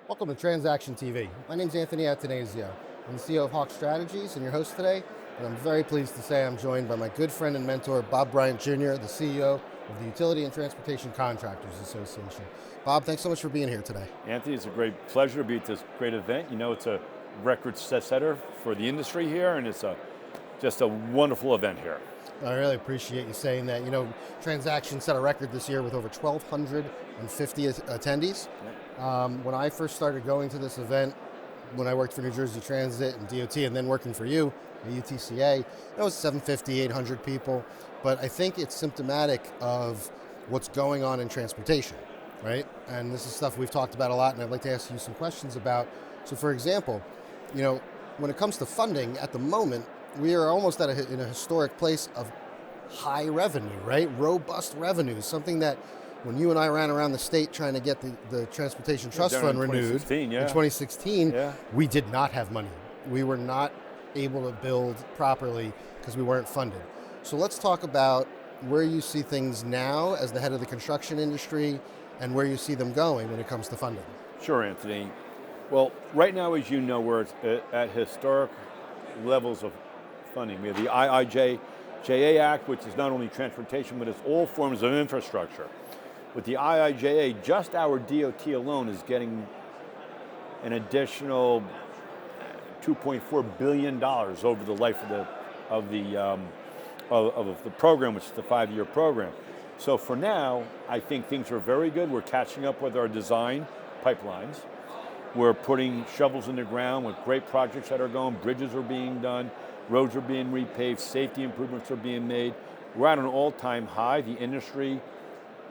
Welcome to TransAction TV. My name's Anthony Attanasio. I'm the CEO of Hawk Strategies and your host today, and I'm very pleased to say I'm joined by my good friend and mentor, Bob Briant Jr., the CEO of the Utility and Transportation Contractors Association. Bob, thanks so much for being here today. Anthony, it's a great pleasure to be at this great event. You know, it's a record setter for the industry here, and it's just a wonderful event here. I really appreciate you saying that. You know, TransAction set a record this year with over 1,250 attendees. When I first started going to this event, when I worked for New Jersey Transit and DOT, and then working for you at UTCA, it was 750, 800 people. But I think it's symptomatic of what's going on in transportation, right? And this is stuff we've talked about a lot, and I'd like to ask you some questions about. So for example, you know, when it comes to funding, at the moment, we are almost in a historic place of high revenue, right? Robust revenues, something that when you and I ran around the state trying to get the Transportation Trust Fund renewed in 2016, we did not have money. We were not able to build properly because we weren't funded. So let's talk about where you see things now as the head of the construction industry and where you see them going when it comes to funding. Sure, Anthony. Well, right now, as you know, we're at historic levels of funding. We have the IIJA Act, which is not only transportation, but it's all forms of infrastructure. With the IIJA, just our DOT alone is getting an additional $2.4 billion over the life of the program, which is the 5-year program. So for now, I think things are very good. We're catching up with our design pipelines. We're putting shovels in the ground with great projects that are going. Bridges are being done, roads are being repaved, safety improvements are being made. We're at an all-time high. The industry,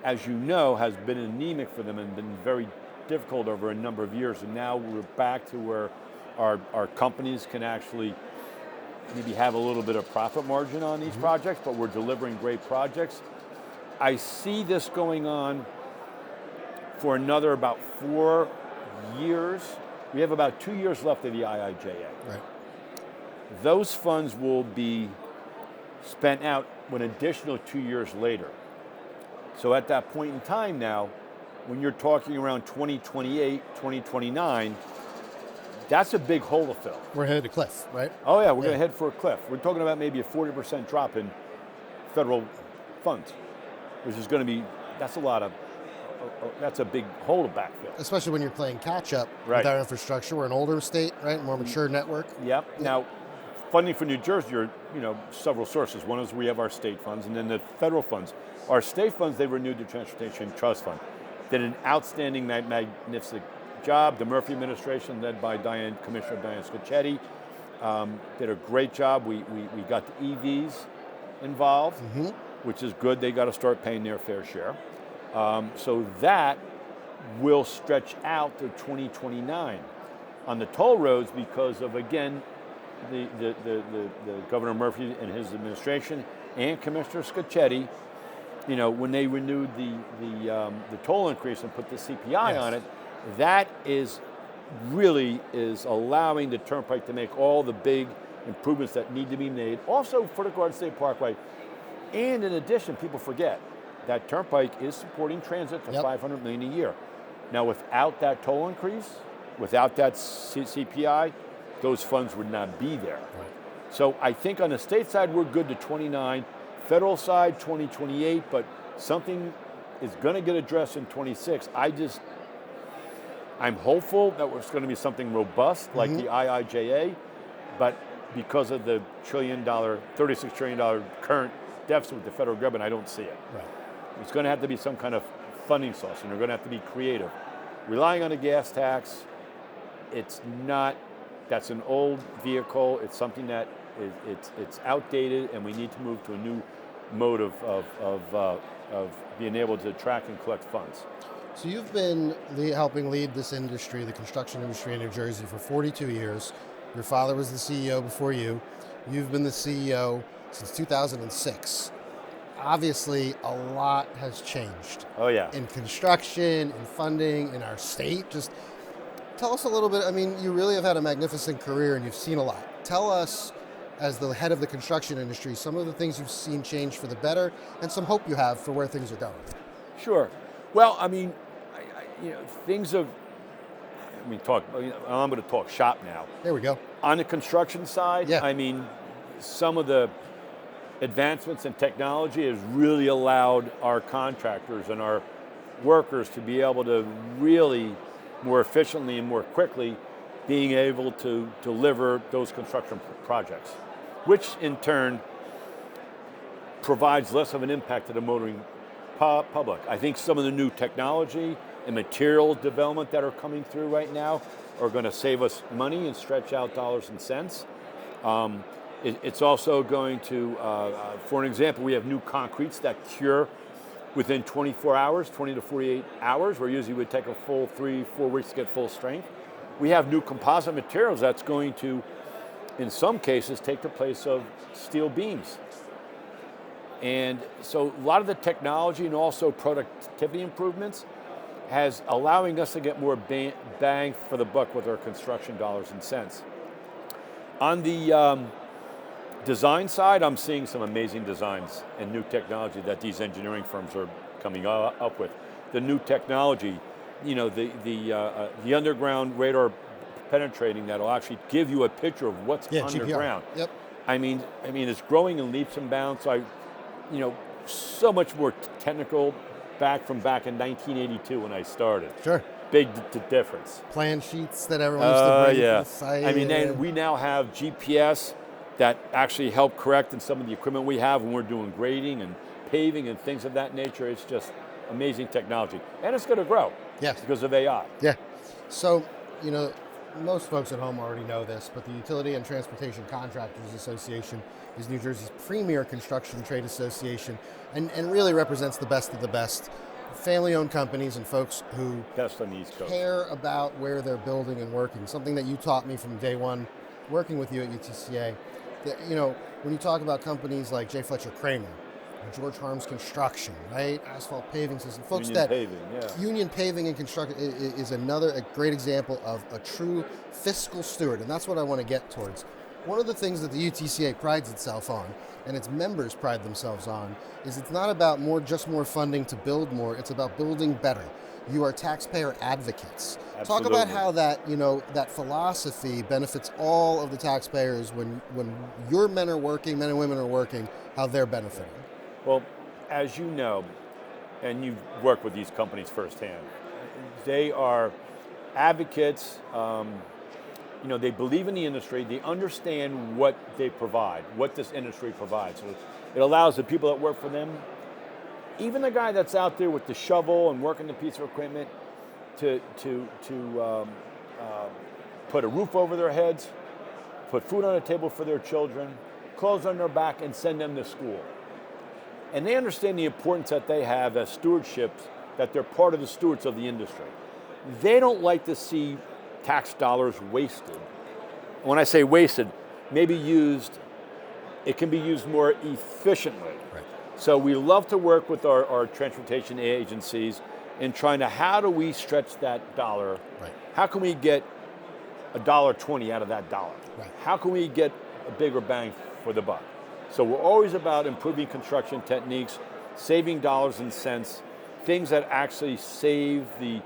as you know, has been anemic for them and been very difficult over a number of years. And now we're back to where our companies can actually maybe have a little bit of profit margin on these projects, but we're delivering great projects. I see this going on for another about 4 years. We have about 2 years left of the IIJA. Right. Those funds will be spent out an additional 2 years later. So at that point in time now, when you're talking around 2028, 2029, that's a big hole to fill. We're headed to cliff, right? Oh yeah, we're going to head for a cliff. We're talking about maybe a 40% drop in federal funds, which is going to be, that's a big hole to backfill. Especially when you're playing catch up with our infrastructure. We're an older state, right? More mature network. Yep. Now, funding for New Jersey are, several sources. One is we have our state funds, and then the federal funds. Our state funds, they renewed the Transportation Trust Fund. Did an outstanding, magnificent job. The Murphy administration, led by Commissioner Diane Scicchetti, did a great job. We got the EVs involved, which is good. They got to start paying their fair share. So that will stretch out to 2029 on the toll roads because of, again, the Governor Murphy and his administration and Commissioner Scicchetti, when they renewed the toll increase and put the CPI on it, that is really allowing the Turnpike to make all the big improvements that need to be made. Also for the Garden State Parkway. And in addition, people forget that Turnpike is supporting transit for $500 million a year. Now without that toll increase, without that CPI, those funds would not be there. Right. So I think on the state side, we're good to 29. Federal side, 2028, but something is going to get addressed in 26. I'm hopeful that it's going to be something robust like the IIJA, but because of the $36 trillion current deficit with the federal government, I don't see it. Right. It's going to have to be some kind of funding source, and they're going to have to be creative. Relying on a gas tax, that's an old vehicle. It's something that it's outdated, and we need to move to a new mode of being able to track and collect funds. So you've been helping lead this industry, the construction industry in New Jersey, for 42 years. Your father was the CEO before you. You've been the CEO since 2006. Obviously, a lot has changed. Oh yeah. In construction, in funding, in our state. Just tell us a little bit. I mean, you really have had a magnificent career and you've seen a lot. Tell us, as the head of the construction industry, some of the things you've seen change for the better and some hope you have for where things are going. Sure. Well, I mean, things have I'm going to talk shop now. There we go. On the construction side, Yeah. I mean, some of the advancements in technology has really allowed our contractors and our workers to be able to really more efficiently and more quickly being able to deliver those construction projects, which in turn provides less of an impact to the motoring public. I think some of the new technology and material development that are coming through right now are going to save us money and stretch out dollars and cents. It's also going to, for an example, we have new concretes that cure within 24 hours, 20 to 48 hours, where usually it would take a full 3-4 weeks to get full strength. We have new composite materials that's going to, in some cases, take the place of steel beams. And so a lot of the technology and also productivity improvements has allowing us to get more bang for the buck with our construction dollars and cents. On the design side, I'm seeing some amazing designs and new technology that these engineering firms are coming up with. The new technology, the underground radar penetrating that'll actually give you a picture of what's underground. Yep. I mean, it's growing in leaps and bounds. So so much more technical back in 1982 when I started. Sure. Big difference. Plan sheets that everyone used to bring to the site. I mean, we now have GPS that actually help correct in some of the equipment we have when we're doing grading and paving and things of that nature. It's just amazing technology. And it's going to grow. Yes. Because of AI. Yeah. So, most folks at home already know this, but the Utility and Transportation Contractors Association is New Jersey's premier construction trade association and really represents the best of the best family-owned companies and folks who best on the East Coast. Care about where they're building and working. Something that you taught me from day one working with you at UTCA. That, when you talk about companies like J. Fletcher Kramer, George Harms Construction, right? Asphalt paving system. Folks Union Paving and Construction is a great example of a true fiscal steward, and that's what I want to get towards. One of the things that the UTCA prides itself on, and its members pride themselves on, is it's not about just more funding to build more, it's about building better. You are taxpayer advocates. Absolutely. Talk about how that philosophy benefits all of the taxpayers when your men and women are working, how they're benefiting. Well, as you know, and you've worked with these companies firsthand, they are advocates. They believe in the industry. They understand what they provide, what this industry provides. So it allows the people that work for them, even the guy that's out there with the shovel and working the piece of equipment, to put a roof over their heads, put food on the table for their children, clothes on their back, and send them to school. And they understand the importance that they have as stewardships, that they're part of the stewards of the industry. They don't like to see tax dollars wasted. When I say wasted, maybe it can be used more efficiently. Right. So we love to work with our transportation agencies in trying to, how do we stretch that dollar? Right. How can we get $1.20 out of that dollar? Right. How can we get a bigger bang for the buck? So we're always about improving construction techniques, saving dollars and cents, things that actually save the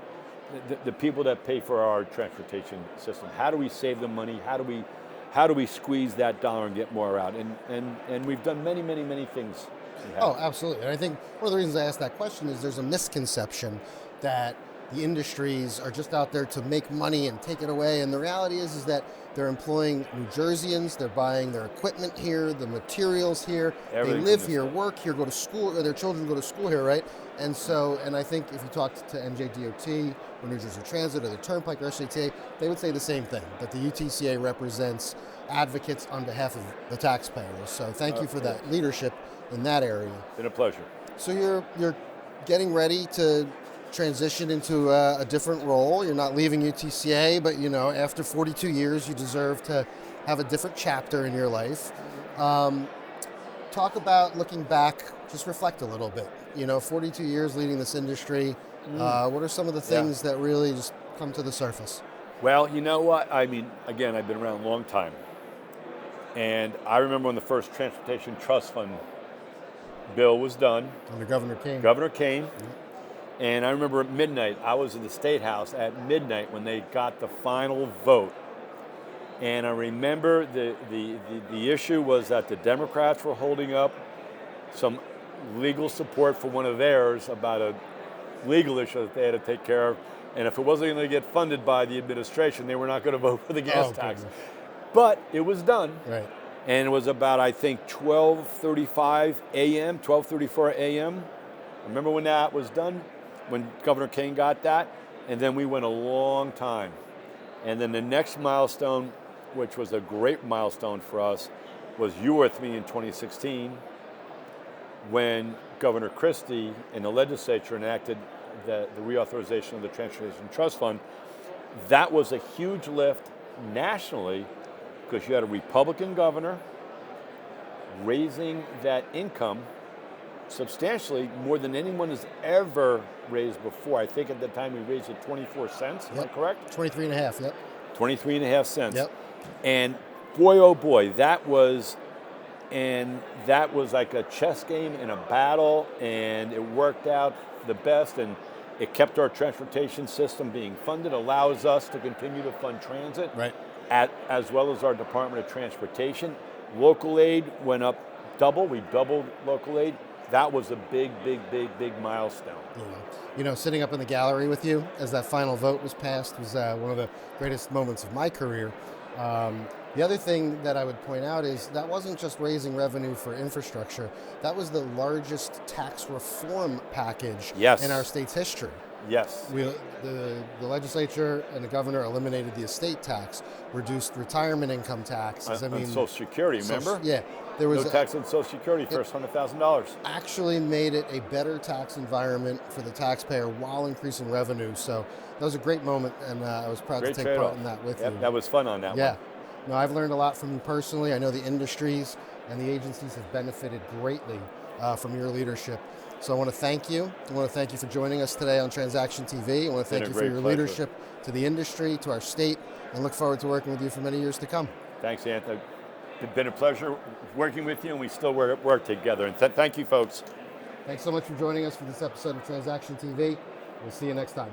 people that pay for our transportation system. How do we save them money? How do we squeeze that dollar and get more out? And we've done many, many, many things. Oh, absolutely. And I think one of the reasons I asked that question is there's a misconception that the industries are just out there to make money and take it away. And the reality is that they're employing New Jerseyans, they're buying their equipment here, the materials here, they live here, work here, go to school, or their children go to school here, right? And I think if you talk to NJDOT or New Jersey Transit or the Turnpike or SJTA, they would say the same thing, that the UTCA represents advocates on behalf of the taxpayers. So thank you for that leadership in that area. Been a pleasure. So you're getting ready to transition into a different role. You're not leaving UTCA, but after 42 years, you deserve to have a different chapter in your life. Talk about looking back, just reflect a little bit. 42 years leading this industry. What are some of the things that really just come to the surface? Well, you know what? I mean, again, I've been around a long time. And I remember when the first Transportation Trust Fund bill was done. Under Governor Kane. Governor Kane. And I remember at midnight, I was in the State House at midnight when they got the final vote. And I remember the issue was that the Democrats were holding up some legal support for one of theirs about a legal issue that they had to take care of. And if it wasn't going to get funded by the administration, they were not going to vote for the gas tax. Goodness. But it was done. Right. And it was about, I think, 12:35 a.m., 12:34 a.m. Remember when that was done? When Governor King got that? And then we went a long time. And then the next milestone, which was a great milestone for us, was you were with me in 2016 when Governor Christie and the legislature enacted the reauthorization of the Transportation Trust Fund. That was a huge lift nationally because you had a Republican governor raising that income substantially more than anyone has ever raised before. I think at the time we raised it 24 cents, am I correct? 23 and a half, yep. 23 and a half cents. Yep. And boy, oh boy, that was like a chess game in a battle, and it worked out the best, and it kept our transportation system being funded, allows us to continue to fund transit, Right. As well as our Department of Transportation. Local aid went up double. We doubled local aid. That was a big, big, big, big milestone. Yeah. You know, sitting up in the gallery with you as that final vote was passed was one of the greatest moments of my career. The other thing that I would point out is that wasn't just raising revenue for infrastructure. That was the largest tax reform package in our state's history. Yes. The legislature and the governor eliminated the estate tax, reduced retirement income taxes. On Social Security, remember? Yeah. There was no tax on Social Security, first $100,000. Actually made it a better tax environment for the taxpayer while increasing revenue. So that was a great moment, and I was proud to take part in that with you. That was fun on that one. Yeah. No, I've learned a lot from you personally. I know the industries and the agencies have benefited greatly from your leadership. So I want to thank you. I want to thank you for joining us today on TransAction TV. I want to thank you for your leadership to the industry, to our state, and look forward to working with you for many years to come. Thanks, Anthony. It's been a pleasure working with you, and we still work together. And thank you, folks. Thanks so much for joining us for this episode of TransAction TV. We'll see you next time.